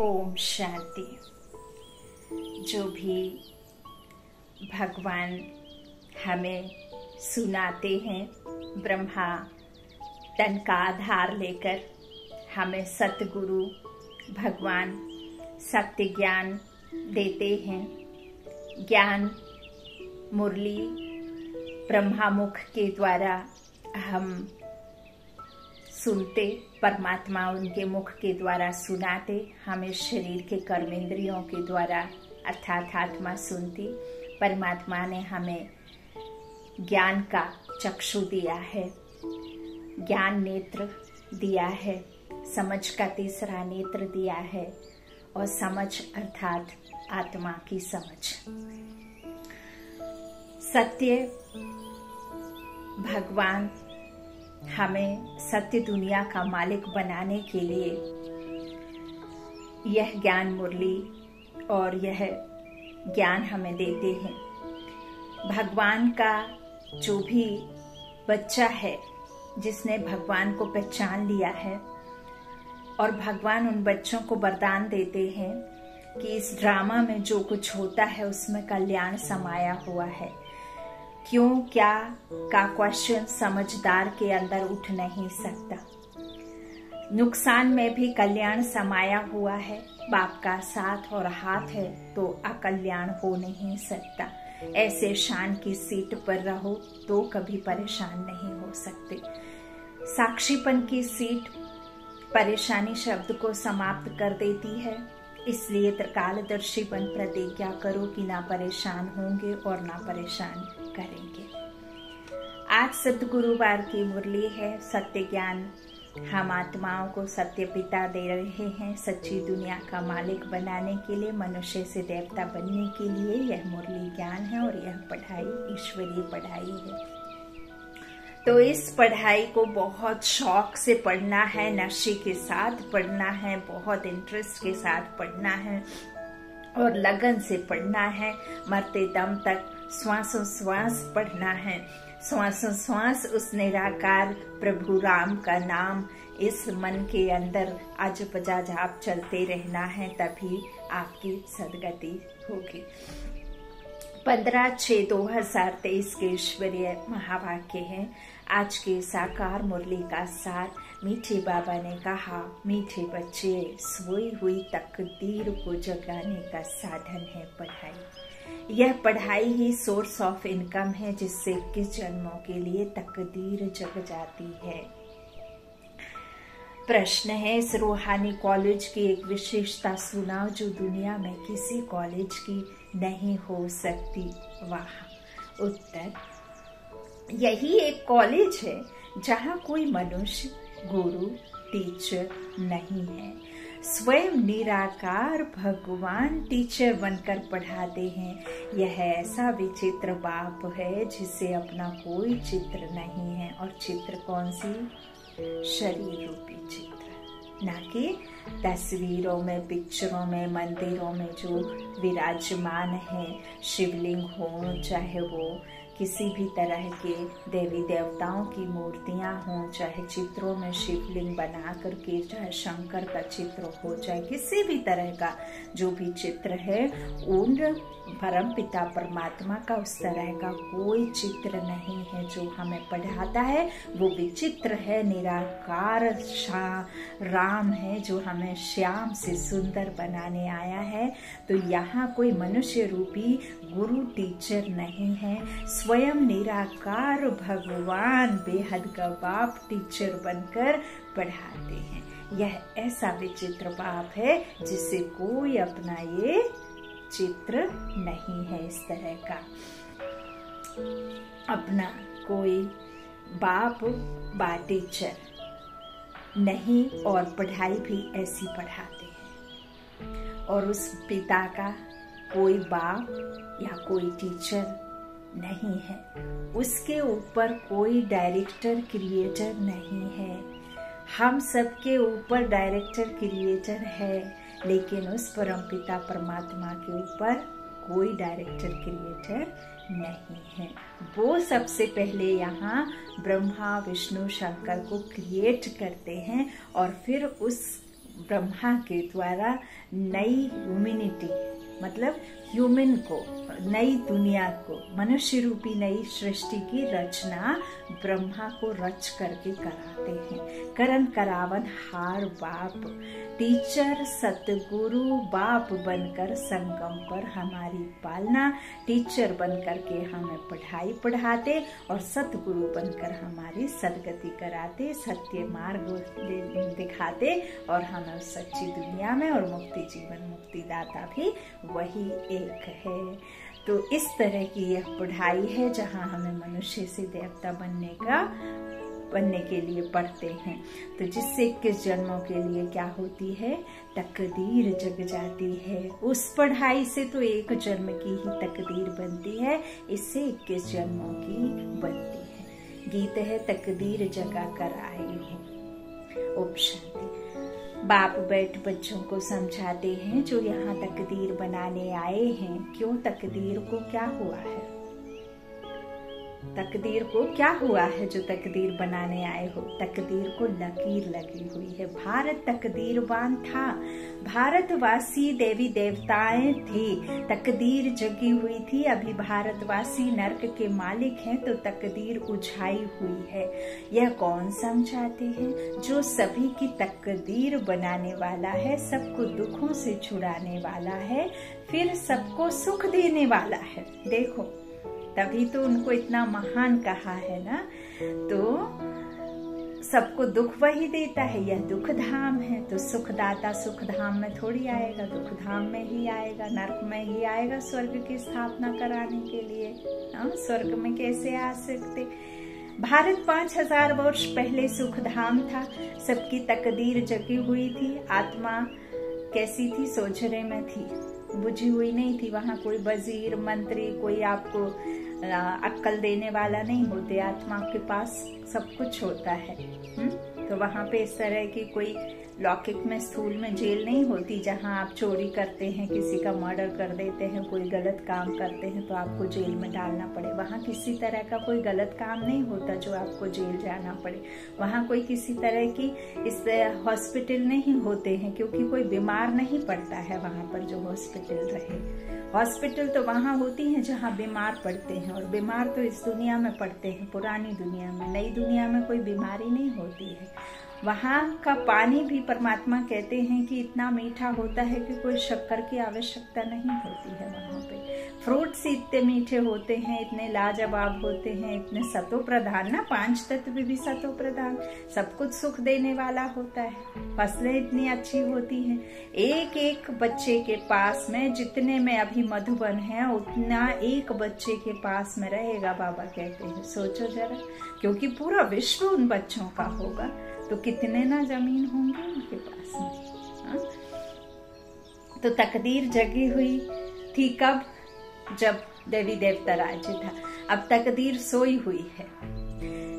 ओम शांति। जो भी भगवान हमें सुनाते हैं, ब्रह्मा तन का आधार लेकर हमें सतगुरु भगवान सत्य ज्ञान देते हैं। ज्ञान मुरली ब्रह्मा मुख के द्वारा हम सुनते, परमात्मा उनके मुख के द्वारा सुनाते, हमें शरीर के कर्मेंद्रियों के द्वारा अर्थात आत्मा सुनती। परमात्मा ने हमें ज्ञान का चक्षु दिया है, ज्ञान नेत्र दिया है, समझ का तीसरा नेत्र दिया है और समझ अर्थात आत्मा की समझ। सत्य भगवान हमें सत्य दुनिया का मालिक बनाने के लिए यह ज्ञान मुरली और यह ज्ञान हमें देते हैं। भगवान का जो भी बच्चा है जिसने भगवान को पहचान लिया है, और भगवान उन बच्चों को वरदान देते हैं कि इस ड्रामा में जो कुछ होता है उसमें कल्याण समाया हुआ है। क्यों क्या का क्वेश्चन समझदार के अंदर उठ नहीं सकता। नुकसान में भी कल्याण समाया हुआ है। बाप का साथ और हाथ है तो अकल्याण हो नहीं सकता। ऐसे शान की सीट पर रहो तो कभी परेशान नहीं हो सकते। साक्षीपन की सीट परेशानी शब्द को समाप्त कर देती है। इसलिए त्रिकालदर्शी बन प्रतिज्ञा करो कि ना परेशान होंगे और ना परेशान करेंगे। आज सतगुरुवार की मुरली है। सत्य ज्ञान हम आत्माओं को सत्य पिता दे रहे हैं, सच्ची दुनिया का मालिक बनाने के लिए, मनुष्य से देवता बनने के लिए यह मुरली ज्ञान है और यह पढ़ाई ईश्वरीय पढ़ाई है। तो इस पढ़ाई को बहुत शौक से पढ़ना है, नशे के साथ पढ़ना है, बहुत इंटरेस्ट के साथ पढ़ना है और लगन से पढ़ना है। मरते दम तक श्वासों श्वास पढ़ना है। श्वासों श्वास उस निराकार प्रभु राम का नाम इस मन के अंदर आज बजा जाप चलते रहना है, तभी आपकी सदगति होगी। 15/6/2023 के ईश्वरीय महावाक्य है। आज के साकार मुरली का सार मीठे बाबा ने कहा, मीठे बच्चे, सोई हुई तकदीर को जगाने का साधन है पढ़ाई। यह पढ़ाई ही सोर्स ऑफ इनकम है जिससे 21 जन्मों के लिए तकदीर जग जाती है। प्रश्न है, इस रूहानी कॉलेज की एक विशेषता सुनाओ जो दुनिया में किसी कॉलेज की नहीं हो सकती। वाह। उत्तर, यही एक कॉलेज है जहाँ कोई मनुष्य, गुरु, टीचर नहीं है। स्वयं निराकार भगवान टीचर बनकर पढ़ाते हैं। यह ऐसा विचित्र बाप है जिसे अपना कोई चित्र नहीं है। और चित्र कौन सी? शरीर रूपी चित्र, ना कि तस्वीरों में, पिक्चरों में, मंदिरों में जो विराजमान है। शिवलिंग हो, चाहे वो किसी भी तरह के देवी देवताओं की मूर्तियां हों, चाहे चित्रों में शिवलिंग बना करके, चाहे शंकर का चित्र हो, चाहे किसी भी तरह का जो भी चित्र है, उन परम पिता परमात्मा का उस तरह का कोई चित्र नहीं है जो हमें पढ़ाता है। वो विचित्र है, निराकार राम है जो हमें श्याम से सुंदर बनाने आया है। तो यहाँ कोई मनुष्य रूपी गुरु टीचर नहीं है। स्वयं निराकार भगवान बेहद का बाप टीचर बनकर पढ़ाते हैं। यह ऐसा विचित्र बाप है जिसे कोई अपना ये चित्र नहीं है। इस तरह का अपना कोई बाप बा टीचर नहीं, और पढ़ाई भी ऐसी पढ़ाते हैं। और उस पिता का कोई बाप या कोई टीचर नहीं है। उसके ऊपर कोई डायरेक्टर क्रिएटर नहीं है। हम सबके ऊपर डायरेक्टर क्रिएटर है, लेकिन उस परम पिता परमात्मा के ऊपर कोई डायरेक्टर क्रिएटर नहीं है। वो सबसे पहले यहाँ ब्रह्मा विष्णु शंकर को क्रिएट करते हैं और फिर उस ब्रह्मा के द्वारा नई ह्यूमैनिटी, मतलब ह्यूमन को, नई दुनिया को, मनुष्य रूपी नई सृष्टि की रचना ब्रह्मा को रच करके कराते हैं। करन करावन हार बाप, टीचर सतगुरु बाप बनकर संगम पर हमारी पालना। टीचर बनकर के हमें पढ़ाई पढ़ाते और सतगुरु बनकर हमारी सदगति कराते, सत्य मार्ग दिखाते और हमें सच्ची दुनिया में और मुक्ति जीवन मुक्ति दाता भी वही एक है। तो इस तरह की यह पढ़ाई है जहाँ हमें मनुष्य से देवता बनने के लिए पढ़ते हैं। तो जिससे 21 जन्मों के लिए क्या होती है, तकदीर जग जाती है। उस पढ़ाई से तो एक जन्म की ही तकदीर बनती है, इससे 21 जन्मों की बनती है। गीत है तकदीर जगा कर आई हूँ। ओम शांति। बाप बैठ बच्चों को समझाते हैं जो यहाँ तकदीर बनाने आए हैं, क्यों तकदीर को क्या हुआ है, तकदीर को क्या हुआ है जो तकदीर बनाने आए हो। तकदीर को लकीर लगी हुई है। भारत तकदीरवान था, भारतवासी देवी देवताएं थे, तकदीर जगी हुई थी। अभी भारतवासी नर्क के मालिक हैं तो तकदीर उझाई हुई है। यह कौन समझाते हैं, जो सभी की तकदीर बनाने वाला है, सबको दुखों से छुड़ाने वाला है, फिर सबको सुख देने वाला है। देखो, तभी तो उनको इतना महान कहा है ना। तो सबको दुख वही देता है, यह दुख धाम है। तो सुखदाता सुख धाम में थोड़ी आएगा, दुख धाम में ही आएगा, नरक में ही आएगा स्वर्ग की स्थापना कराने के लिए। स्वर्ग में कैसे आ सकते। भारत 5000 वर्ष पहले सुख धाम था, सबकी तकदीर जगी हुई थी। आत्मा कैसी थी, सोझरे में थी, बुझी हुई नहीं थी। वहां कोई वजीर मंत्री, कोई आपको अक्कल देने वाला नहीं होते। आत्मा के पास सब कुछ होता है। तो वहां पे इस तरह की कोई लौकिक में स्थूल में जेल नहीं होती जहां आप चोरी करते हैं, किसी का मर्डर कर देते हैं, कोई गलत काम करते हैं तो आपको जेल में डालना पड़े। वहां किसी तरह का कोई गलत काम नहीं होता जो आपको जेल जाना पड़े। वहां कोई किसी तरह की इस हॉस्पिटल नहीं होते हैं, क्योंकि कोई बीमार नहीं पड़ता है वहां पर जो हॉस्पिटल रहे। हॉस्पिटल तो वहां होती हैं जहां बीमार पड़ते हैं, और बीमार तो इस दुनिया में पड़ते हैं, पुरानी दुनिया में। नई दुनिया में कोई बीमारी नहीं होती है। वहां का पानी भी परमात्मा कहते हैं कि इतना मीठा होता है कि कोई शक्कर की आवश्यकता नहीं होती है वहां पे। फ्रूट्स इतने मीठे होते हैं, इतने लाजवाब होते हैं, इतने सतो प्रधान ना, 5 तत्व भी सतो प्रधान, सब कुछ सुख देने वाला होता है। फसलें इतनी अच्छी होती हैं। एक एक बच्चे के पास में, जितने में अभी मधुबन है उतना एक बच्चे के पास में रहेगा, बाबा कहते हैं। सोचो जरा, क्योंकि पूरा विश्व उन बच्चों का होगा, तो कितने ना जमीन होंगे उनके पास में। तो तकदीर जगी हुई थी कब, जब देवी देवता राज्य था। अब तकदीर सोई हुई है।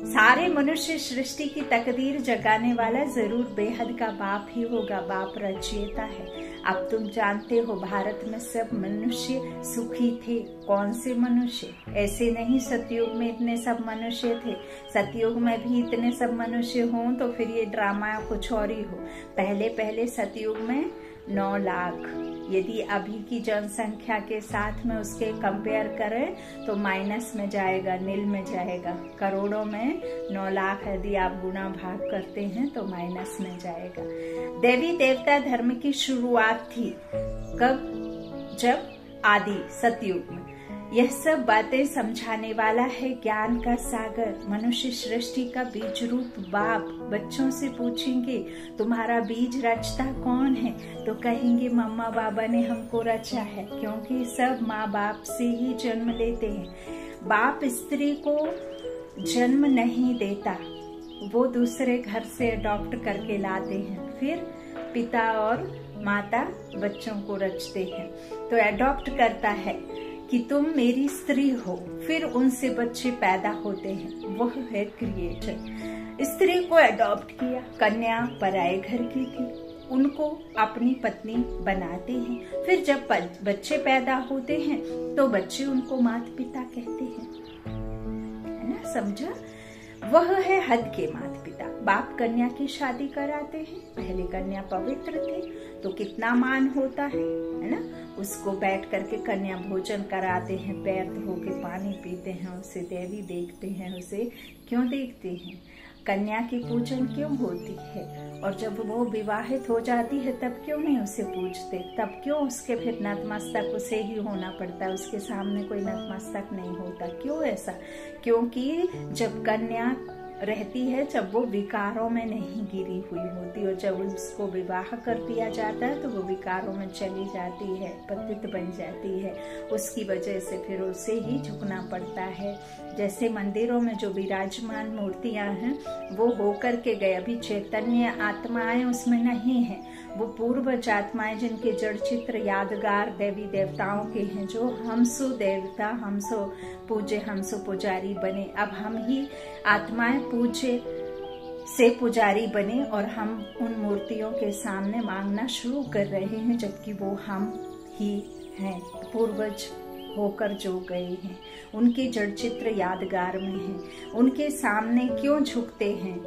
सारे मनुष्य सृष्टि की तकदीर जगाने वाला जरूर बेहद का बाप ही होगा। बाप रचयिता है। अब तुम जानते हो भारत में सब मनुष्य सुखी थे। कौन से मनुष्य, ऐसे नहीं सतयुग में इतने सब मनुष्य थे। सतयुग में भी इतने सब मनुष्य हों तो फिर ये ड्रामा कुछ और ही हो। पहले पहले सतयुग में 9 लाख, यदि अभी की जनसंख्या के साथ में उसके कंपेयर करें तो माइनस में जाएगा, नील में जाएगा। करोड़ों में 9 लाख यदि आप गुणा भाग करते हैं तो माइनस में जाएगा। देवी देवता धर्म की शुरुआत थी कब, जब आदि सतयुग में। यह सब बातें समझाने वाला है ज्ञान का सागर, मनुष्य सृष्टि का बीज रूप बाप। बच्चों से पूछेंगे तुम्हारा बीज रचता कौन है, तो कहेंगे मम्मा बाबा ने हमको रचा है, क्योंकि सब माँ बाप से ही जन्म लेते हैं। बाप स्त्री को जन्म नहीं देता, वो दूसरे घर से अडॉप्ट करके लाते हैं, फिर पिता और माता बच्चों को रचते हैं। तो अडॉप्ट करता है कि तुम मेरी स्त्री हो, फिर उनसे बच्चे पैदा होते हैं, वह है क्रिएटर। स्त्री को अडॉप्ट किया, कन्या पराये घर की थी, उनको अपनी पत्नी बनाते हैं। फिर जब बच्चे पैदा होते हैं तो बच्चे उनको माता पिता कहते हैं, है ना, समझा। वह है हद के माता पिता। बाप कन्या की शादी कराते हैं। पहले कन्या पवित्र थी तो कितना मान होता है ना। उसको बैठ करके कन्या भोजन कराते हैं, पैर धो के पानी पीते हैं, उसे देवी देखते हैं। उसे क्यों देखते हैं? कन्या की पूजन क्यों होती है? और जब वो विवाहित हो जाती है तब क्यों नहीं उसे पूजते? तब क्यों उसके फिर नतमस्तक उसे ही होना पड़ता है? उसके सामने कोई नतमस्तक नहीं होता। क्यों ऐसा? क्योंकि जब कन्या रहती है, जब वो विकारों में नहीं गिरी हुई होती, और जब उसको विवाह कर दिया जाता है तो वो विकारों में चली जाती है, पतित बन जाती है। उसकी वजह से फिर उसे ही झुकना पड़ता है। जैसे मंदिरों में जो विराजमान मूर्तियां हैं वो होकर के गए, अभी चैतन्य आत्माएं उसमें नहीं है। वो पूर्वज आत्माएं जिनके जड़ चित्र यादगार देवी देवताओं के हैं, जो हमसो देवता, हमसो पूजे, हमसो पुजारी बने। अब हम ही आत्माएं पूजे से पुजारी बने और हम उन मूर्तियों के सामने मांगना शुरू कर रहे हैं, जबकि वो हम ही हैं, पूर्वज होकर जो गए हैं। उनके जड़ चित्र यादगार में हैं। उनके सामने क्यों झुकते हैं?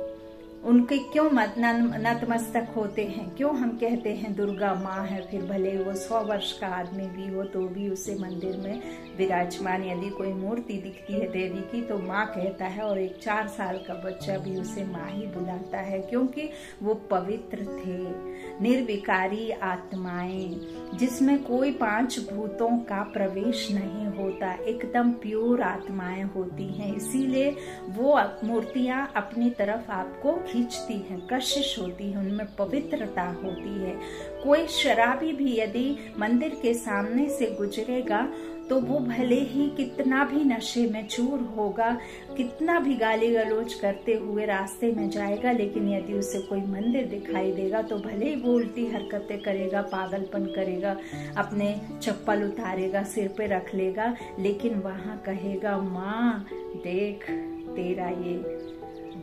उनके क्यों नतमस्तक होते हैं? क्यों हम कहते हैं दुर्गा माँ है? फिर भले वो 100 वर्ष का आदमी भी हो तो भी उसे मंदिर में विराजमान यदि कोई मूर्ति दिखती है देवी की तो माँ कहता है, और एक 4 साल का बच्चा भी उसे माँ ही बुलाता है, क्योंकि वो पवित्र थे। निर्विकारी आत्माएं जिसमें कोई 5 भूतों का प्रवेश नहीं होता, एकदम प्योर आत्माएं होती हैं। इसीलिए वो मूर्तियां अपनी तरफ आपको खींचती हैं, कशिश होती है, उनमें पवित्रता होती है। कोई शराबी भी यदि मंदिर के सामने से गुजरेगा तो वो भले ही कितना भी नशे में चूर होगा, कितना भी गाली गलौज करते हुए रास्ते में जाएगा, लेकिन यदि उसे कोई मंदिर दिखाई देगा तो भले ही वो उल्टी हरकतें करेगा, पागलपन करेगा, अपने चप्पल उतारेगा, सिर पे रख लेगा, लेकिन वहां कहेगा माँ देख तेरा ये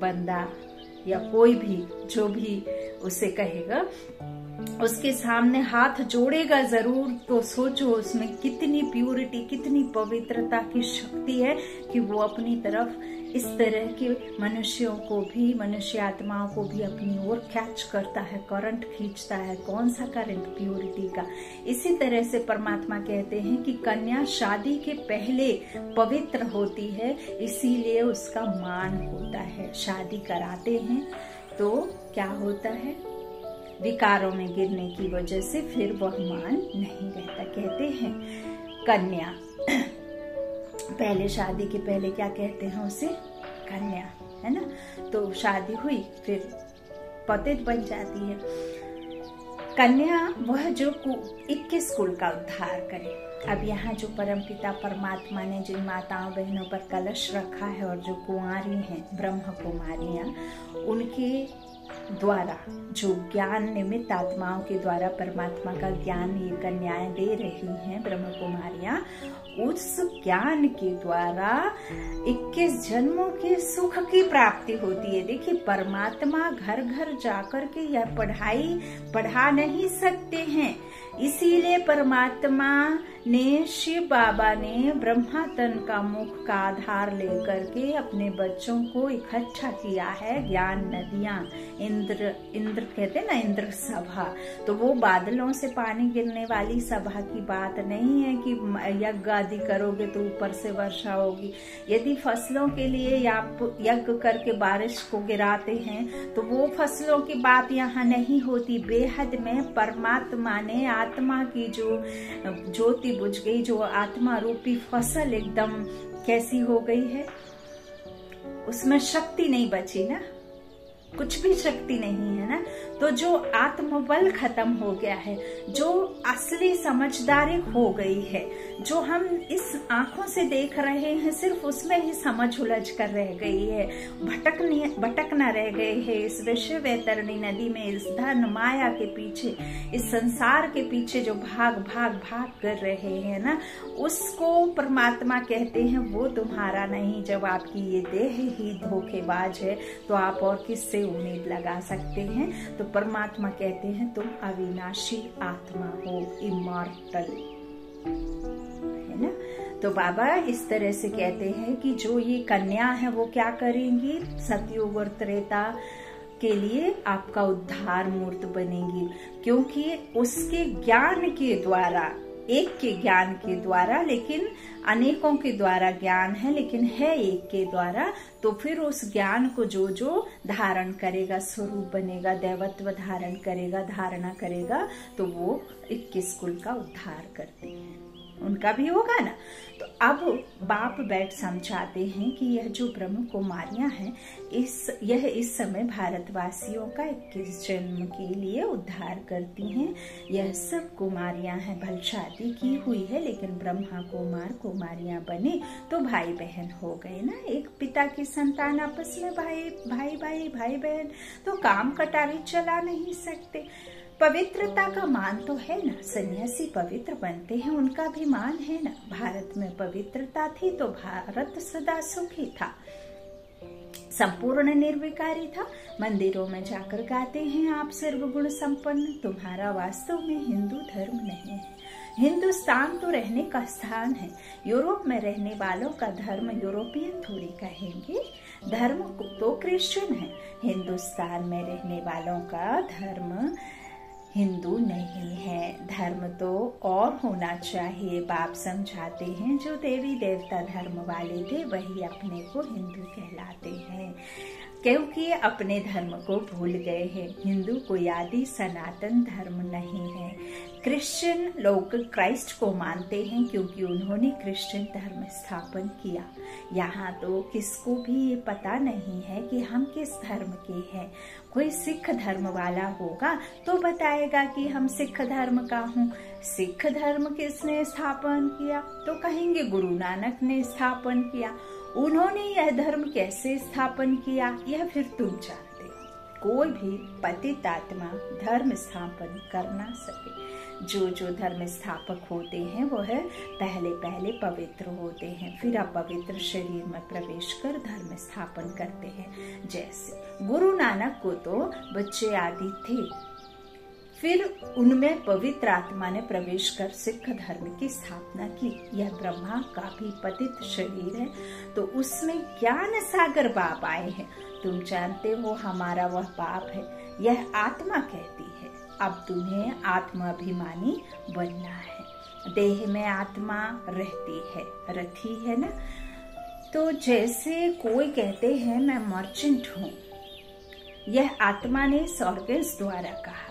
बंदा, या कोई भी जो भी उसे कहेगा उसके सामने हाथ जोड़ेगा जरूर। तो सोचो उसमें कितनी प्यूरिटी, कितनी पवित्रता की शक्ति है कि वो अपनी तरफ इस तरह के मनुष्यों को भी, मनुष्य आत्माओं को भी अपनी ओर कैच करता है, करंट खींचता है। कौन सा करंट? प्यूरिटी का। इसी तरह से परमात्मा कहते हैं कि कन्या शादी के पहले पवित्र होती है, इसीलिए उसका मान होता है। शादी कराते हैं तो क्या होता है? विकारों में गिरने की वजह से फिर वह मान नहीं रहता। कहते हैं कन्या, पहले शादी के पहले क्या कहते हैं उसे? कन्या, है ना। तो शादी हुई फिर पतित बन जाती है। कन्या वह जो 21 कुल का उद्धार करे। अब यहाँ जो परमपिता परमात्मा ने जिन माताओं बहनों पर कलश रखा है और जो कुंवारी हैं, ब्रह्म कुमारियां, उनके द्वारा जो ज्ञान निमित्त आत्माओं के द्वारा परमात्मा का ज्ञान ये कन्याएं दे रही हैं, ब्रह्म कुमारियां, उस ज्ञान के द्वारा 21 जन्मों के सुख की प्राप्ति होती है। देखिए परमात्मा घर घर जाकर के यह पढ़ाई पढ़ा नहीं सकते हैं, इसीलिए परमात्मा ने, शिव बाबा ने ब्रह्मा तन का मुख का आधार लेकर के अपने बच्चों को इकट्ठा किया है। ज्ञान नदियां, इंद्र कहते हैं ना, इंद्र सभा, तो वो बादलों से पानी गिरने वाली सभा की बात नहीं है कि यज्ञ आदि करोगे तो ऊपर से वर्षा होगी। यदि फसलों के लिए आप यज्ञ करके बारिश को गिराते हैं तो वो फसलों की बात यहाँ नहीं होती। बेहद में परमात्मा ने आत्मा की जो ज्योति बुझ गई, जो आत्मा रूपी फसल एकदम कैसी हो गई है, उसमें शक्ति नहीं बची ना, कुछ भी शक्ति नहीं है ना। तो जो आत्मबल खत्म हो गया है, जो असली समझदारी हो गई है, जो हम इस आंखों से देख रहे हैं सिर्फ उसमें ही समझ उलझ कर रह गई है, भटकना रह गए है इस विश्व वैतरणी नदी में, इस धन माया के पीछे, इस संसार के पीछे जो भाग कर रहे हैं ना, उसको परमात्मा कहते हैं वो तुम्हारा नहीं। जब आपकी ये देह ही धोखेबाज है तो आप और किससे उम्मीद लगा सकते हैं? तो परमात्मा कहते हैं तुम अविनाशी आत्मा हो, इमॉर्टल, है ना। तो बाबा इस तरह से कहते हैं कि जो ये कन्या है वो क्या करेंगी? सतयुग और त्रेता के लिए आपका उद्धार मूर्त बनेगी, क्योंकि उसके ज्ञान के द्वारा, एक के ज्ञान के द्वारा, लेकिन अनेकों के द्वारा ज्ञान है, लेकिन है एक के द्वारा। तो फिर उस ज्ञान को जो जो धारण करेगा, स्वरूप बनेगा, दैवत्व धारण करेगा, धारणा करेगा, तो वो 21 कुल का उद्धार करते हैं, उनका भी होगा ना। तो अब बाप बैठ समझाते हैं कि यह जो ब्रह्म कुमारियां हैं, यह इस समय भारतवासियों का 21 जन्म के लिए उद्धार करती हैं। यह सब कुमारियां हैं, भल शादी की हुई है, लेकिन ब्रह्मा कुमार कुमारियां बने तो भाई बहन हो गए ना। एक पिता की संतान आपस में भाई बहन, तो काम कटारी चला नहीं सकते। पवित्रता का मान तो है ना, सन्यासी पवित्र बनते हैं, उनका भी मान है ना। भारत में पवित्रता थी तो भारत सदा सुखी था, संपूर्ण निर्विकारी था। मंदिरों में जाकर गाते हैं आप सर्वगुण संपन्न, तुम्हारा वास्तव में हिंदू धर्म नहीं है। हिंदुस्तान तो रहने का स्थान है, यूरोप में रहने वालों का धर्म यूरोपियन थोड़ी कहेंगे, धर्म तो क्रिश्चियन है। हिंदुस्तान में रहने वालों का धर्म हिंदू नहीं है, धर्म तो और होना चाहिए। बाप समझाते हैं जो देवी देवता धर्म वाले थे वही अपने को हिंदू कहलाते हैं, क्योंकि अपने धर्म को भूल गए हैं। हिंदू कोई आदि सनातन धर्म नहीं है। क्रिश्चियन लोग क्राइस्ट को मानते हैं क्योंकि उन्होंने क्रिश्चियन धर्म स्थापन किया। यहाँ तो किसको भी ये पता नहीं है कि हम किस धर्म के हैं। कोई सिख धर्म वाला होगा तो बताएगा कि हम सिख धर्म का हूँ। सिख धर्म किसने स्थापन किया तो कहेंगे गुरु नानक ने स्थापन किया। उन्होंने यह धर्म कैसे स्थापन किया यह फिर तुम जानते हो। कोई भी पतित आत्मा धर्म स्थापन कर ना सके। जो जो धर्म स्थापक होते हैं वो है पहले पवित्र होते हैं, फिर अपवित्र शरीर में प्रवेश कर धर्म स्थापन करते हैं। जैसे गुरु नानक को तो बच्चे आदि थे, फिर उनमें पवित्र आत्मा ने प्रवेश कर सिख धर्म की स्थापना की। यह ब्रह्मा का भी पतित शरीर है, तो उसमें ज्ञान सागर बाप आए हैं। तुम जानते हो हमारा वह बाप है, यह आत्मा कहती है अब तुम्हें आत्माभिमानी बनना है। देह में आत्मा रहती है ना। तो जैसे कोई कहते हैं मैं मर्चेंट हूँ, यह आत्मा ने ऑर्गन्स द्वारा कहा।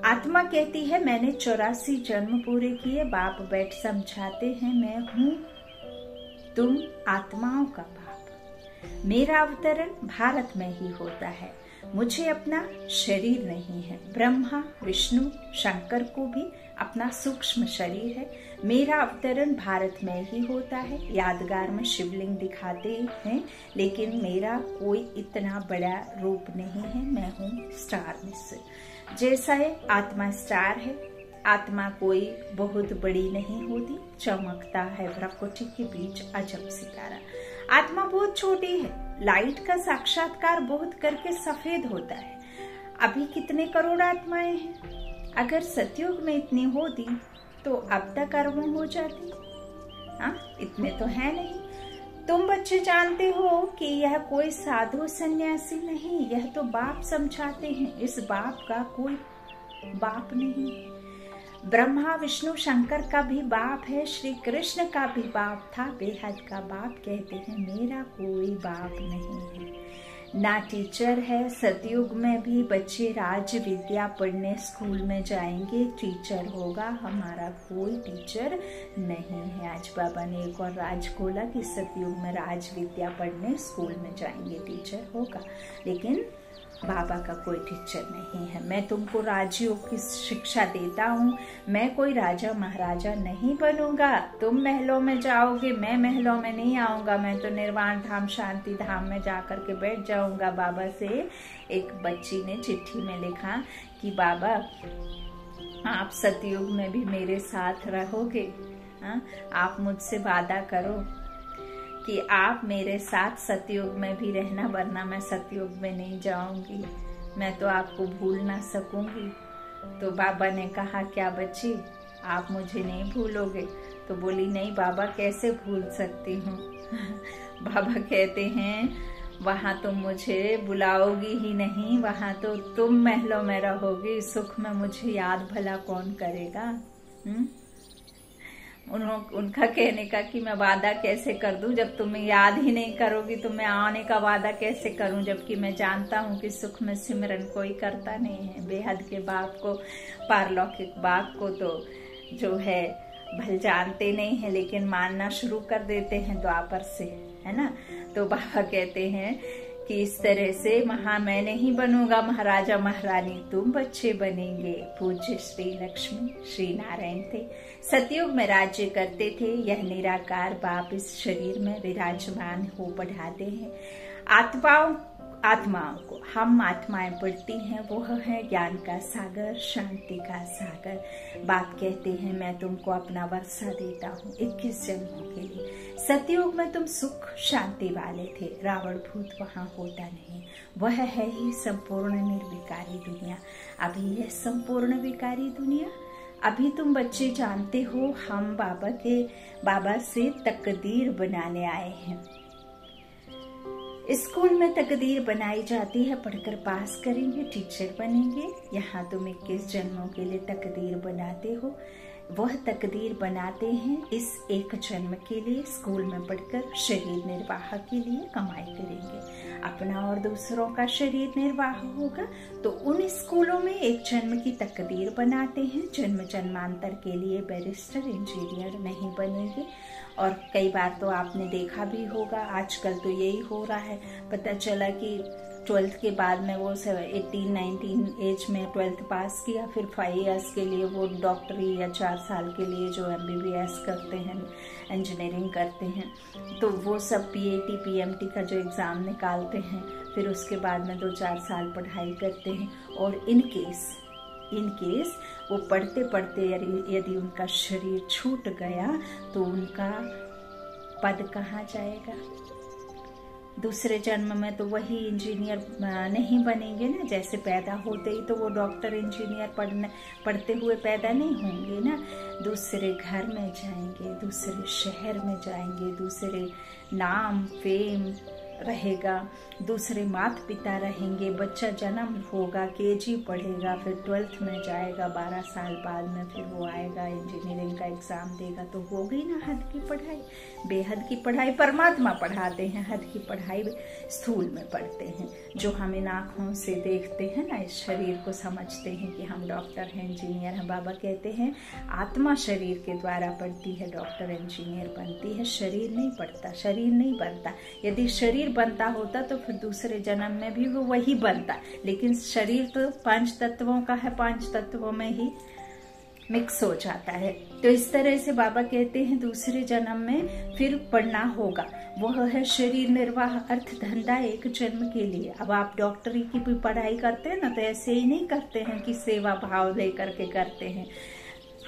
आत्मा कहती है मैंने 84 जन्म पूरे किए। बाप बैठ समझाते हैं मैं हूँ तुम आत्माओं का बाप। मेरा अवतरण भारत में ही होता है, मुझे अपना शरीर नहीं है। ब्रह्मा विष्णु शंकर को भी अपना सूक्ष्म शरीर है। मेरा अवतरण भारत में ही होता है। यादगार में शिवलिंग दिखाते हैं, लेकिन मेरा कोई इतना बड़ा रूप नहीं है। मैं हूँ स्टार में से जैसा है। आत्मा स्टार है। आत्मा कोई बहुत बड़ी नहीं होती, चमकता है प्रकृति के बीच अजब सितारा। आत्मा बहुत छोटी है, लाइट का साक्षात्कार बहुत करके सफेद होता है। अभी कितने करोड़ आत्माएं हैं, अगर सतयुग में इतनी होती तो अब तक अरबों हो जाती। हाँ, इतने तो है नहीं। तुम बच्चे जानते हो कि यह कोई साधु सन्यासी नहीं, यह तो बाप समझाते हैं। इस बाप का कोई बाप नहीं है। ब्रह्मा विष्णु शंकर का भी बाप है, श्री कृष्ण का भी बाप था, बेहद का बाप कहते हैं। मेरा कोई बाप नहीं है, ना टीचर है। सतयुग में भी बच्चे राज विद्या पढ़ने स्कूल में जाएंगे, टीचर होगा। हमारा कोई टीचर नहीं है। आज बाबा ने एक और राज खोला कि सतयुग में राज विद्या पढ़ने स्कूल में जाएंगे, टीचर होगा। लेकिन बाबा का कोई टीचर नहीं है। मैं तुमको राजयोग की शिक्षा देता हूँ। मैं कोई राजा महाराजा नहीं बनूंगा। तुम महलों में जाओगे, मैं महलों में नहीं आऊंगा। मैं तो निर्वाण धाम शांति धाम में जाकर के बैठ जाऊंगा। बाबा से एक बच्ची ने चिट्ठी में लिखा कि बाबा आप सतयुग में भी मेरे साथ रहोगे। आप मुझसे वादा करो कि आप मेरे साथ सतयुग में भी रहना, वरना मैं सतयुग में नहीं जाऊंगी। मैं तो आपको भूल ना सकूंगी। तो बाबा ने कहा क्या बच्ची आप मुझे नहीं भूलोगे? तो बोली नहीं बाबा, कैसे भूल सकती हूँ। बाबा कहते हैं वहां तुम मुझे बुलाओगी ही नहीं, वहां तो तुम महलों में रहोगी, सुख में मुझे याद भला कौन करेगा। उनका कहने का कि मैं वादा कैसे कर दूं, जब तुम्हें याद ही नहीं करोगी तो मैं आने का वादा कैसे करूं, जबकि मैं जानता हूं कि सुख में सिमरन कोई करता नहीं है। बेहद के बाप को, पारलौकिक बाप को तो जो है भल जानते नहीं है, लेकिन मानना शुरू कर देते हैं द्वापर से, है ना। तो बाबा कहते हैं कि इस तरह से मैं नहीं बनूंगा महाराजा महारानी, तुम बच्चे बनेंगे। पूज्य श्री लक्ष्मी श्री नारायण थे, सतयुग में राज्य करते थे। यह निराकार बाप इस शरीर में विराजमान हो बढ़ाते हैं आत्माओं को। हम आत्माएं पढ़ती हैं, वो है ज्ञान का सागर, शांति का सागर। बाप कहते हैं मैं तुमको अपना वर्षा देता हूँ 21 जन्मों के लिए। सतयुग में तुम सुख शांति वाले थे, रावण भूत वहां होता नहीं। वह है ही संपूर्ण निर्विकारी दुनिया। अभी यह संपूर्ण विकारी दुनिया, अभी तुम बच्चे जानते हो हम बाबा से तकदीर बनाने आए हैं। स्कूल में तकदीर बनाई जाती है, पढ़कर पास करेंगे, टीचर बनेंगे। यहाँ तुम 21 जन्मों के लिए तकदीर बनाते हो। वह तकदीर बनाते हैं इस एक जन्म के लिए, स्कूल में पढ़कर शरीर निर्वाह के लिए कमाई करेंगे। अपना और दूसरों का शरीर निर्वाह होगा तो उन स्कूलों में एक जन्म की तकदीर बनाते हैं। जन्म जन्मांतर के लिए बैरिस्टर इंजीनियर नहीं बनेंगे। और कई बार तो आपने देखा भी होगा, आजकल तो यही हो रहा है। पता चला कि 12th के बाद में वो 18-19 एज में 12th पास किया, फिर 5 इयर्स के लिए वो डॉक्टरी या 4 साल के लिए जो MBBS करते हैं, इंजीनियरिंग करते हैं, तो वो सब PAT PMT का जो एग्ज़ाम निकालते हैं, फिर उसके बाद में 2-4 साल पढ़ाई करते हैं। और इन केस वो पढ़ते पढ़ते यदि उनका शरीर छूट गया तो उनका पद कहाँ जाएगा। दूसरे जन्म में तो वही इंजीनियर नहीं बनेंगे ना, जैसे पैदा होते ही तो वो डॉक्टर इंजीनियर पढ़ते हुए पैदा नहीं होंगे ना। दूसरे घर में जाएंगे, दूसरे शहर में जाएंगे, दूसरे नाम फेम रहेगा, दूसरे माता पिता रहेंगे, बच्चा जन्म होगा, KG पढ़ेगा, फिर 12th में जाएगा, 12 साल बाद में फिर वो आएगा, इंजीनियरिंग का एग्जाम देगा। तो हो गई ना हद की पढ़ाई। बेहद की पढ़ाई परमात्मा पढ़ाते हैं, हद की पढ़ाई स्थूल में पढ़ते हैं। जो हम इन आँखों से देखते हैं ना, इस शरीर को समझते हैं कि हम डॉक्टर हैं, इंजीनियर हैं। बाबा कहते हैं आत्मा शरीर के द्वारा पढ़ती है, डॉक्टर इंजीनियर बनती है, शरीर नहीं पढ़ता, शरीर नहीं बनता। यदि शरीर बनता होता तो फिर दूसरे जन्म में भी वो वही बनता, लेकिन शरीर तो 5 तत्वों का है, 5 तत्वों में ही मिक्स हो जाता है। तो इस तरह से बाबा कहते हैं दूसरे जन्म में फिर पढ़ना होगा। वह है शरीर निर्वाह, अर्थ धंधा एक जन्म के लिए। अब आप डॉक्टरी की भी पढ़ाई करते हैं ना, तो ऐसे ही नहीं करते हैं कि सेवा भाव लेकर के करते हैं।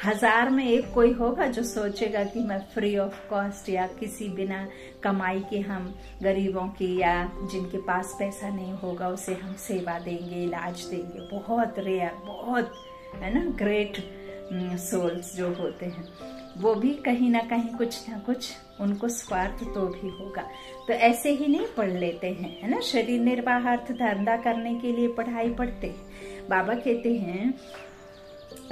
1000 में एक कोई होगा जो सोचेगा कि मैं फ्री ऑफ कॉस्ट या किसी बिना कमाई के हम गरीबों की या जिनके पास पैसा नहीं होगा उसे हम सेवा देंगे, इलाज देंगे। बहुत रेयर, बहुत है ना, ग्रेट सोल्स जो होते हैं वो भी कहीं ना कुछ उनको स्वार्थ तो भी होगा। तो ऐसे ही नहीं पढ़ लेते हैं, है ना। शरीर निर्वाह अर्थ धंधा करने के लिए पढ़ाई पढ़ते हैं। बाबा कहते हैं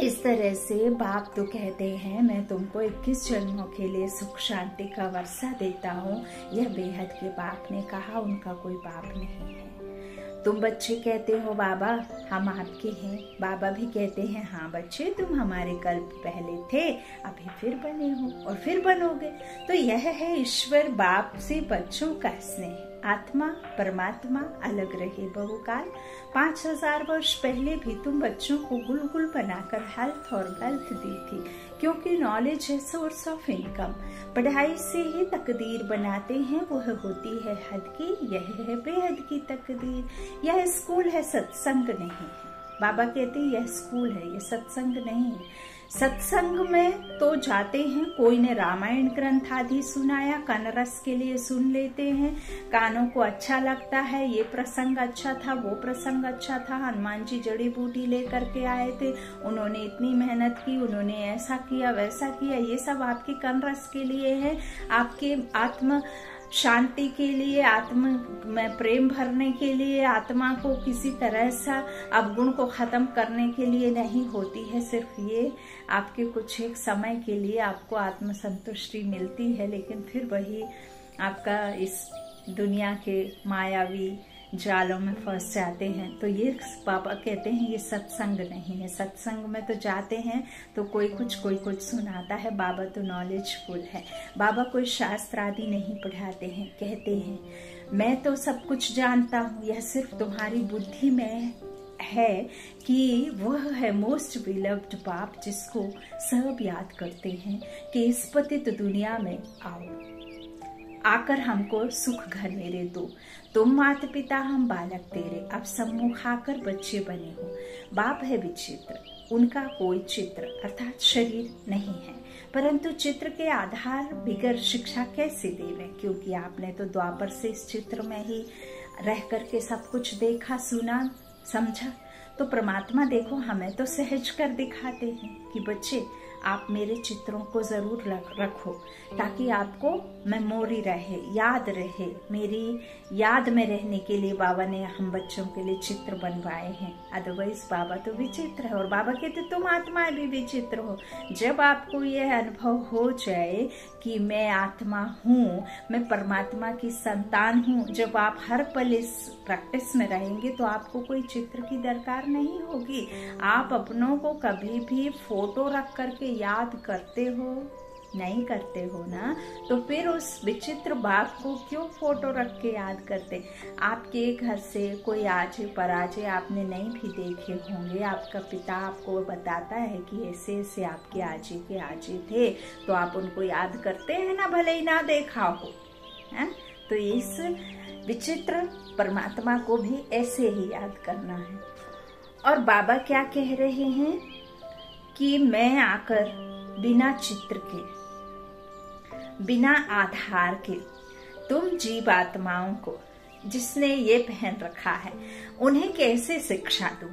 इस तरह से बाप तो कहते हैं मैं तुमको 21 जन्मों के लिए सुख शांति का वर्षा देता हूँ। यह बेहद के बाप ने कहा, उनका कोई बाप नहीं है। तुम बच्चे कहते हो बाबा हम आपके हैं, बाबा भी कहते हैं हाँ बच्चे तुम हमारे कल पहले थे, अभी फिर बने हो और फिर बनोगे। तो यह है ईश्वर बाप से बच्चों का स्नेह। आत्मा परमात्मा अलग रहे बहुकाल। 5000 वर्ष पहले भी तुम बच्चों को गुलगुल बनाकर हेल्थ और वेल्थ दी थी, क्योंकि नॉलेज है सोर्स ऑफ इनकम। पढ़ाई से ही तकदीर बनाते हैं, वह होती है हद की, यह है बेहद की तकदीर। यह स्कूल है, सत्संग नहीं है। बाबा कहते हैं यह स्कूल है, यह सत्संग नहीं है। सत्संग में तो जाते हैं, कोई ने रामायण ग्रंथ आदि सुनाया, कानरस के लिए सुन लेते हैं, कानों को अच्छा लगता है, ये प्रसंग अच्छा था, वो प्रसंग अच्छा था, हनुमान जी जड़ी बूटी लेकर के आए थे, उन्होंने इतनी मेहनत की, उन्होंने ऐसा किया वैसा किया, ये सब आपके कानरस के लिए है, आपके आत्म शांति के लिए, आत्मा में प्रेम भरने के लिए, आत्मा को किसी तरह से अवगुण को खत्म करने के लिए नहीं होती है। सिर्फ ये आपके कुछ एक समय के लिए आपको आत्म संतुष्टि मिलती है, लेकिन फिर वही आपका इस दुनिया के मायावी जालों में फंस जाते हैं। तो ये बाबा कहते हैं ये सत्संग नहीं है। सत्संग में तो जाते हैं तो कोई कुछ सुनाता है। बाबा तो नॉलेजफुल है। बाबा कोई शास्त्र आदि नहीं पढ़ाते हैं। कहते हैं मैं तो सब कुछ जानता हूँ, यह सिर्फ तुम्हारी बुद्धि में है कि वह है मोस्ट बिलव्ड बाप जिसको सब याद करते हैं कि इस पतित दुनिया में आओ, आकर हमको सुख घर मेरे दो। तुम माता पिता हम बालक तेरे, अब सम्मुख आकर बच्चे बने हो। बाप है विचित्र, उनका कोई चित्र अर्थात शरीर नहीं है, परंतु चित्र के आधार बिगर शिक्षा कैसे देवें, क्योंकि आपने तो द्वापर से इस चित्र में ही रह करके सब कुछ देखा, सुना, समझा। तो परमात्मा देखो हमें तो सहज कर दिखाते हैं कि बच्चे आप मेरे चित्रों को जरूर रखो ताकि आपको मेमोरी रहे, याद रहे। मेरी याद में रहने के लिए बाबा ने हम बच्चों के लिए चित्र बनवाए हैं। अदरवाइज बाबा तो विचित्र है। और बाबा कहते तुम आत्मा भी विचित्र हो। जब आपको यह अनुभव हो जाए कि मैं आत्मा हूँ, मैं परमात्मा की संतान हूँ, जब आप हर पल इस प्रैक्टिस में रहेंगे तो आपको कोई चित्र की दरकार नहीं होगी। आप अपनों को कभी भी फोटो रख करके याद करते हो? नहीं करते हो ना, तो फिर उस विचित्र बाप को क्यों फोटो रख के याद करते? आपके घर से कोई आजे पराजे आपने नहीं भी देखे होंगे, आपका पिता आपको बताता है कि ऐसे ऐसे आपके आजे के आजे थे, तो आप उनको याद करते हैं ना, भले ही ना देखा हो, है? तो इस विचित्र परमात्मा को भी ऐसे ही याद करना है। और बाबा क्या कह रहे हैं कि मैं आकर बिना चित्र के, बिना आधार के, तुम जीव आत्माओं को जिसने ये पहन रखा है उन्हें कैसे शिक्षा दूं?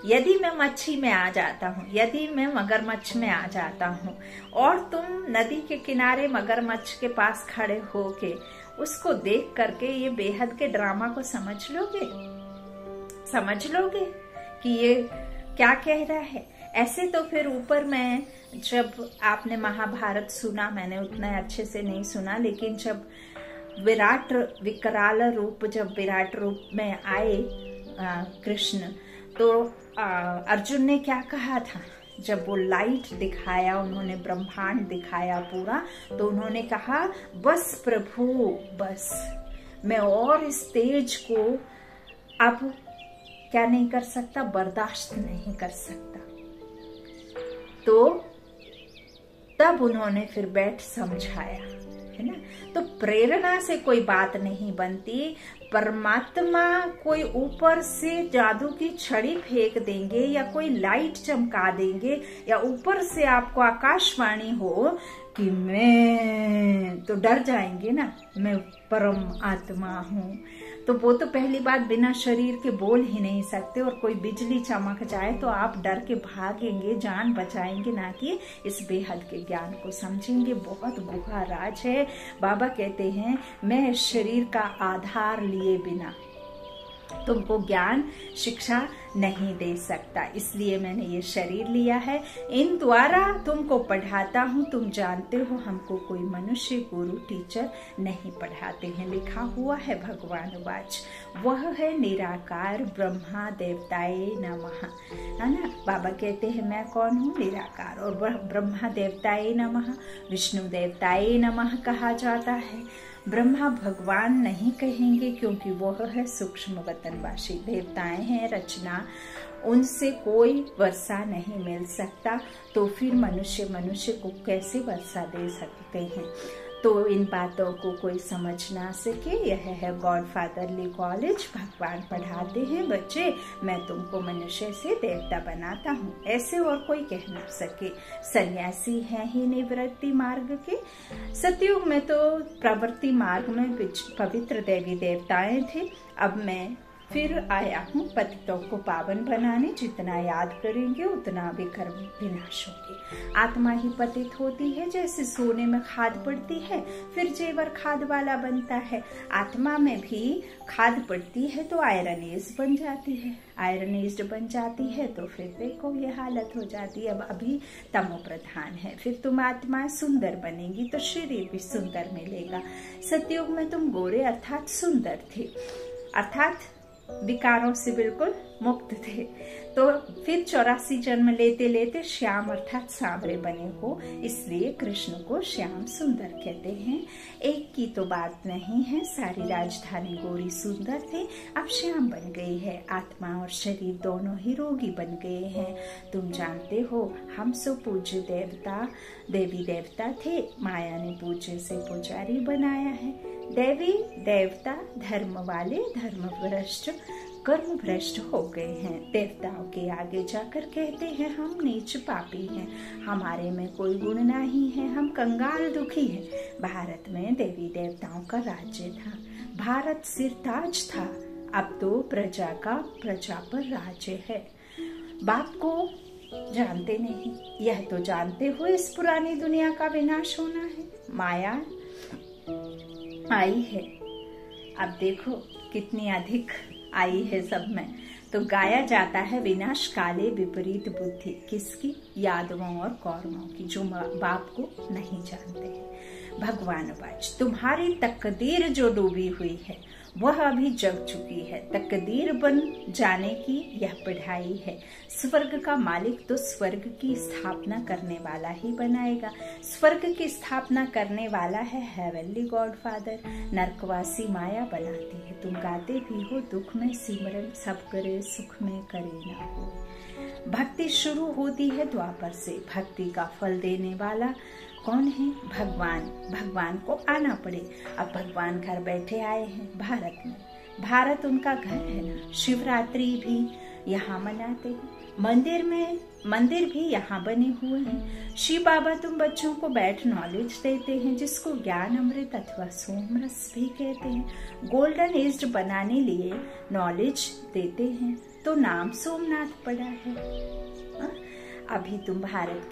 यदि मैं मच्छी में आ जाता हूँ, यदि मैं मगरमच्छ में आ जाता हूँ और तुम नदी के किनारे मगरमच्छ के पास खड़े होके उसको देख करके ये बेहद के ड्रामा को समझ लोगे कि ये क्या कह रहा है? ऐसे तो फिर ऊपर में जब आपने महाभारत सुना, मैंने उतना अच्छे से नहीं सुना, लेकिन जब विराट विकराल रूप, जब विराट रूप में आए कृष्ण, तो अर्जुन ने क्या कहा था? जब वो लाइट दिखाया, उन्होंने ब्रह्मांड दिखाया पूरा, तो उन्होंने कहा बस प्रभु बस, मैं और इस तेज को अब क्या नहीं कर सकता, बर्दाश्त नहीं कर सकता। तो तब उन्होंने फिर बैठ समझाया, है ना। तो प्रेरणा से कोई बात नहीं बनती। परमात्मा कोई ऊपर से जादू की छड़ी फेंक देंगे या कोई लाइट चमका देंगे या ऊपर से आपको आकाशवाणी हो कि मैं, तो डर जाएंगे ना, मैं परम आत्मा हूँ। तो वो तो पहली बात बिना शरीर के बोल ही नहीं सकते, और कोई बिजली चमक जाए तो आप डर के भागेंगे, जान बचाएंगे, ना कि इस बेहद के ज्ञान को समझेंगे। बहुत गुहा राज है। बाबा कहते हैं मैं इस शरीर का आधार लिए बिना तुमको ज्ञान शिक्षा नहीं दे सकता, इसलिए मैंने ये शरीर लिया है, इन द्वारा तुमको पढ़ाता हूँ। तुम जानते हो हमको कोई मनुष्य गुरु टीचर नहीं पढ़ाते हैं। लिखा हुआ है भगवान वाच, वह है निराकार ब्रह्मा देवताए नमः, है ना। बाबा कहते हैं मैं कौन हूँ? निराकार। और ब्रह्मा देवताए नमः, विष्णु देवताए नमः कहा जाता है। ब्रह्मा भगवान नहीं कहेंगे क्योंकि वह है सूक्ष्म वतनवासी, देवताएं हैं रचना, उनसे कोई वर्षा नहीं मिल सकता। तो फिर मनुष्य को कैसे वर्षा दे सकते हैं? तो इन बातों को कोई समझ ना सके, यह है गॉड फादरली कॉलेज। भगवान पढ़ाते हैं बच्चे, मैं तुमको मनुष्य से देवता बनाता हूँ, ऐसे और कोई कह ना सके। सन्यासी हैं ही निवृत्ति मार्ग के। सतयुग में तो प्रवृत्ति मार्ग में पवित्र देवी देवताएं थे। अब मैं फिर आया हूँ पतितों को पावन बनाने, जितना याद करेंगे उतना विकर्म विनाश होंगे। आत्मा ही पतित होती है, जैसे सोने में खाद पड़ती है फिर जेवर खाद वाला बनता है, आत्मा में भी खाद पड़ती है तो आयरनेज बन जाती है, आयरनेज्ड बन जाती है तो फिर देखो ये हालत हो जाती है। अब अभी तमो प्रधान है, फिर तुम आत्मा सुंदर बनेगी तो शरीर भी सुंदर मिलेगा। सतयुग में तुम गोरे अर्थात सुंदर थे, अर्थात विकारों से बिल्कुल मुक्त थे, तो फिर 84 जन्म लेते लेते श्याम अर्थात सांवरे बने हो, इसलिए कृष्ण को श्याम सुंदर कहते हैं। एक की तो बात नहीं है, सारी राजधानी गोरी सुंदर थे, अब श्याम बन गई है। आत्मा और शरीर दोनों ही रोगी बन गए हैं। तुम जानते हो हम सो पूज्य देवता देवी देवता थे, माया ने पूज्य से पुजारी बनाया है। देवी देवता धर्म वाले धर्म भ्रष्ट कर्म भ्रष्ट हो गए हैं। देवताओं के आगे जाकर कहते हैं हम नीच पापी हैं, हमारे में कोई गुण नहीं है, हम कंगाल दुखी हैं। भारत में देवी देवताओं का राज्य था, भारत सिरताज था, अब तो प्रजा का प्रजा पर राज्य है। बाप को जानते नहीं, यह तो जानते हो इस पुरानी दुनिया का विनाश होना है। माया आई है, अब देखो कितनी अधिक आई है सब में। तो गाया जाता है विनाश काले विपरीत बुद्धि, किसकी? यादवों और कौरवों की, जो बाप को नहीं जानते हैं। भगवान वाच, तुम्हारी तकदीर जो डूबी हुई है वह अभी जग चुकी है। तकदीर बन जाने की यह पढ़ाई है। स्वर्ग का मालिक तो स्वर्ग की स्थापना करने वाला ही बनाएगा। स्वर्ग की स्थापना करने वाला है हेवनली गॉडफादर। नरकवासी माया बनाती है। तुम गाते भी हो दुख में सिमरन सब करे, सुख में करे ना हो। भक्ति शुरू होती है द्वापर से। भक्ति का फल देने वाला कौन है? भगवान। भगवान को आना पड़े। अब भगवान घर बैठे आए हैं भारत में, भारत उनका घर है ना। शिवरात्रि भी यहाँ मनाते हैं, मंदिर भी यहाँ बने हुए हैं। शिव बाबा तुम बच्चों को बैठ नॉलेज देते हैं, जिसको ज्ञान अमृत अथवा सोमरस भी कहते हैं। गोल्डन एज बनाने लिए नॉलेज देते हैं, तो नाम सोमनाथ पड़ा है। अभी तो भारत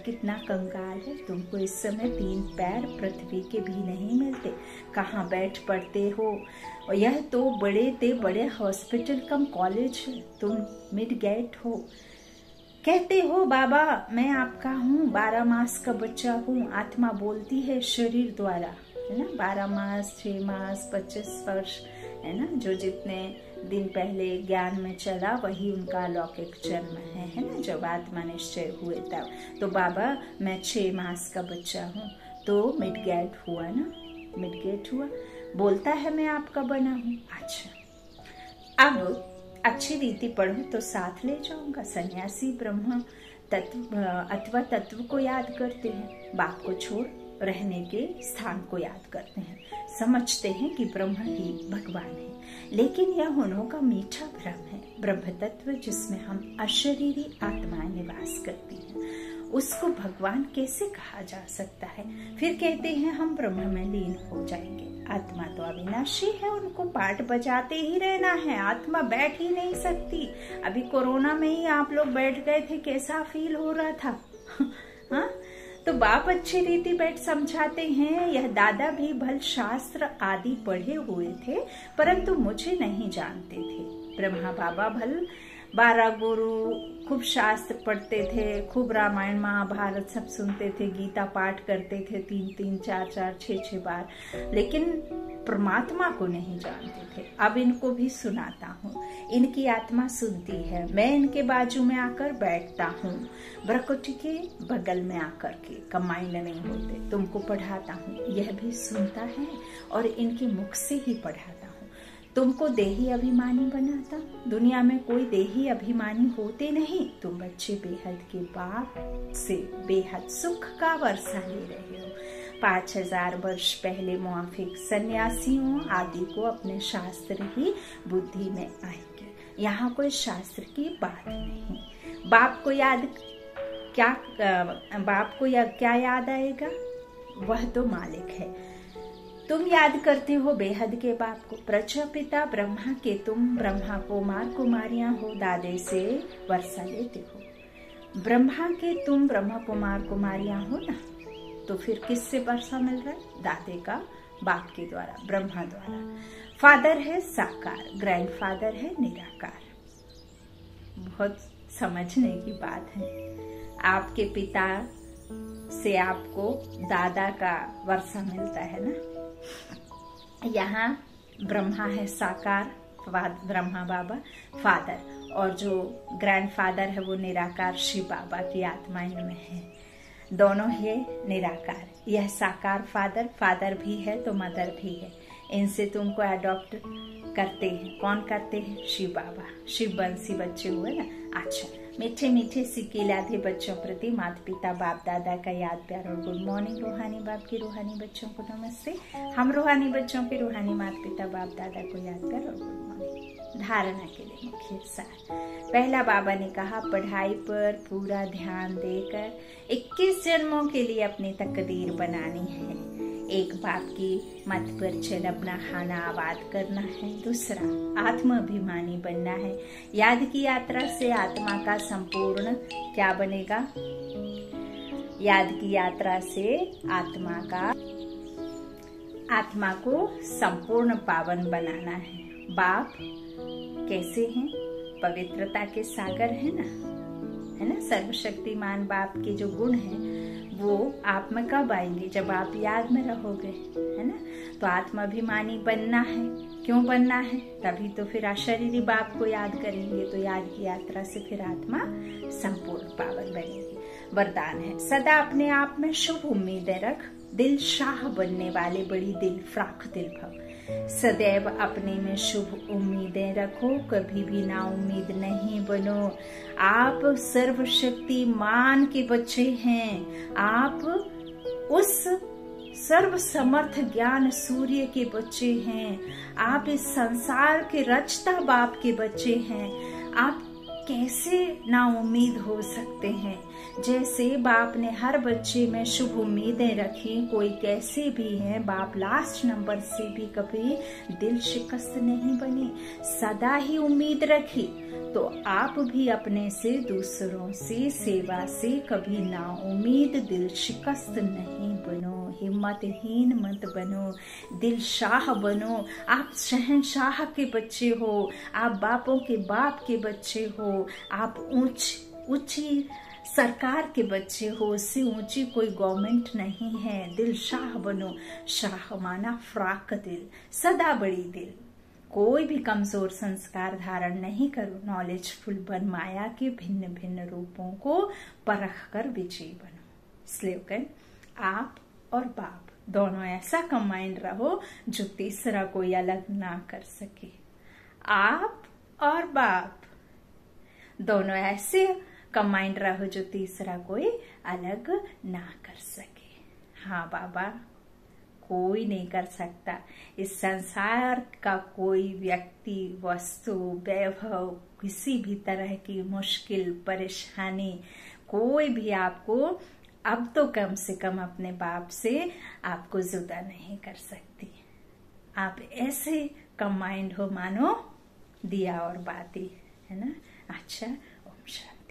कितना कंगाल है। तुमको इस समय 3 पैर पृथ्वी के भी नहीं मिलते, कहाँ बैठ पढ़ते हो। यह तो बड़े हॉस्पिटल कम कॉलेज है, तुम मिड गेट हो। कहते हो बाबा मैं आपका हूँ, 12 मास का बच्चा हूँ। आत्मा बोलती है शरीर द्वारा, है ना। 12 मास, 6 मास, 25 वर्ष, है ना। जो जितने दिन पहले ज्ञान में चला वही उनका लौकिक जन्म है ना। जब आत्मा निश्चय हुए तब तो बाबा मैं 6 मास का बच्चा हूँ, तो मिड गेट हुआ ना, मिड गेट हुआ। बोलता है मैं आपका बना हूँ। अच्छा, अब अच्छी रीति पढ़ो तो साथ ले जाऊंगा। सन्यासी ब्रह्म तत्व अथवा तत्व को याद करते हैं, बाप को छोड़ रहने के स्थान को याद करते हैं। समझते हैं कि ब्रह्म ही भगवान है, लेकिन यह उन्हों का मीठा भ्रम है। ब्रह्म तत्व जिसमें हम अशरीरी आत्माएं निवास करती हैं, उसको भगवान कैसे कहा जा सकता है? फिर कहते हैं हम ब्रह्म में लीन हो जाएंगे। आत्मा तो अविनाशी है, उनको पाठ बजाते ही रहना है। आत्मा बैठ ही नहीं सकती। अभी कोरोना में ही आप लोग बैठ गए थे, कैसा फील हो रहा था? हाँ, तो बाप अच्छी रीति बैठ समझाते हैं। यह दादा भी भल शास्त्र आदि पढ़े हुए थे, परंतु मुझे नहीं जानते थे। ब्रह्मा बाबा भल 12 गुरु, खूब शास्त्र पढ़ते थे, खूब रामायण महाभारत सब सुनते थे, गीता पाठ करते थे 3-3, 4-4, 6-6 बार, लेकिन परमात्मा को नहीं जानते थे। अब इनको भी सुनाता हूँ, इनकी आत्मा सुनती है। मैं इनके बाजू में आकर बैठता हूँ, ब्रकुटी के बगल में आकर के, कंबाइंड नहीं होते। तुमको पढ़ाता हूँ, यह भी सुनता है और इनके मुख से ही पढ़ाता हूँ। तुमको देही अभिमानी बनाता। दुनिया में कोई देही अभिमानी होते नहीं। तुम बच्चे बेहद के बाप से बेहद सुख का वर्षा ले रहे हो। 5000 वर्ष पहले मुआफिक सन्यासियों आदि को अपने शास्त्र ही बुद्धि में आएंगे। यहाँ कोई शास्त्र की बात नहीं। बाप को क्या याद आएगा? वह तो मालिक है। तुम याद करते हो बेहद के बाप को। प्रजापिता ब्रह्मा के तुम ब्रह्मा कुमार कुमारियां हो, दादे से वर्षा लेते हो। ब्रह्मा के तुम ब्रह्मा कुमार कुमारियां हो ना, तो फिर किससे वर्षा मिल रहा है? दादे का बाप के द्वारा, ब्रह्मा द्वारा। फादर है साकार, ग्रैंडफादर है निराकार। बहुत समझने की बात है। आपके पिता से आपको दादा का वर्षा मिलता है ना। यहाँ ब्रह्मा है साकार, ब्रह्मा बाबा फादर, और जो ग्रैंडफादर है वो निराकार शिव बाबा की आत्मा इनमें है। दोनों ही निराकार। यह साकार फादर भी है तो मदर भी है। इनसे तुमको अडॉप्ट करते हैं। कौन करते हैं? शिव बाबा। शिव बंसी बच्चे हुए ना। अच्छा, मीठे मीठे सिक्के लादे बच्चों प्रति माता पिता बाप दादा का याद प्यार और गुड मॉर्निंग। रूहानी बाप की रूहानी बच्चों को नमस्ते। हम रूहानी बच्चों के रूहानी माता पिता बाप दादा को याद प्यार और गुड मॉर्निंग। धारणा के लिए मुख्य सार। पहला बाबा ने कहा, पढ़ाई पर पूरा ध्यान देकर 21 जन्मों के लिए अपनी तकदीर बनानी है। एक बाप की मत पर चल अपना खाना आबाद करना है। दूसरा, आत्माभिमानी बनना है। याद की यात्रा से आत्मा का संपूर्ण क्या बनेगा? याद की यात्रा से आत्मा को संपूर्ण पावन बनाना है। बाप कैसे हैं? पवित्रता के सागर है ना। सर्वशक्तिमान बाप के जो गुण हैं वो आप में कब आएंगे? जब आप याद में रहोगे, है ना। तो आत्माभिमानी बनना है। क्यों बनना है? तभी तो फिर अशरीरी बाप को याद करेंगे, तो याद की यात्रा से फिर आत्मा संपूर्ण पावन बनेगी। वरदान है, सदा अपने आप में शुभ उम्मीदें रख, दिल शाह बनने वाले बड़ी दिल फ्राख दिल भव। सदैव अपने में शुभ उम्मीदें रखो, कभी भी ना उम्मीद नहीं बनो। आप सर्वशक्तिमान के बच्चे हैं। आप उस सर्व समर्थ ज्ञान सूर्य के बच्चे हैं। आप इस संसार के रचता बाप के बच्चे हैं। आप कैसे ना उम्मीद हो सकते हैं? जैसे बाप ने हर बच्चे में शुभ उम्मीदें रखी, कोई कैसे भी है, बाप लास्ट नंबर से भी कभी दिल शिकस्त नहीं बने, सदा ही उम्मीद रखी। तो आप भी अपने से, दूसरों से, सेवा से कभी ना उम्मीद, दिल शिकस्त नहीं बनो, हिम्मतहीन मत बनो, दिल शाह बनो। आप शहंशाह के बच्चे हो, आप बापों के बाप के बच्चे हो, आप ऊंची सरकार के बच्चे हो, उससे ऊंची कोई गवर्नमेंट नहीं है। दिल शाह बनो। शाह माना फ्राक दिल, सदा बड़ी दिल। कोई भी कमजोर संस्कार धारण नहीं करो। नॉलेजफुल बन, माया के भिन्न भिन्न रूपों को परख कर विजयी बनो। स्लोगन, आप और बाप दोनों ऐसा कंबाइंड रहो जो तीसरा कोई अलग ना कर सके। आप और बाप दोनों ऐसे कंबाइंड रहो जो तीसरा कोई अलग ना कर सके। हाँ बाबा, कोई नहीं कर सकता। इस संसार का कोई व्यक्ति, वस्तु, वैभव, किसी भी तरह की मुश्किल परेशानी, कोई भी आपको अब तो कम से कम अपने बाप से आपको जुदा नहीं कर सकती। आप ऐसे कंबाइंड हो मानो दिया और बाती, है ना। अच्छा, ओम शांति।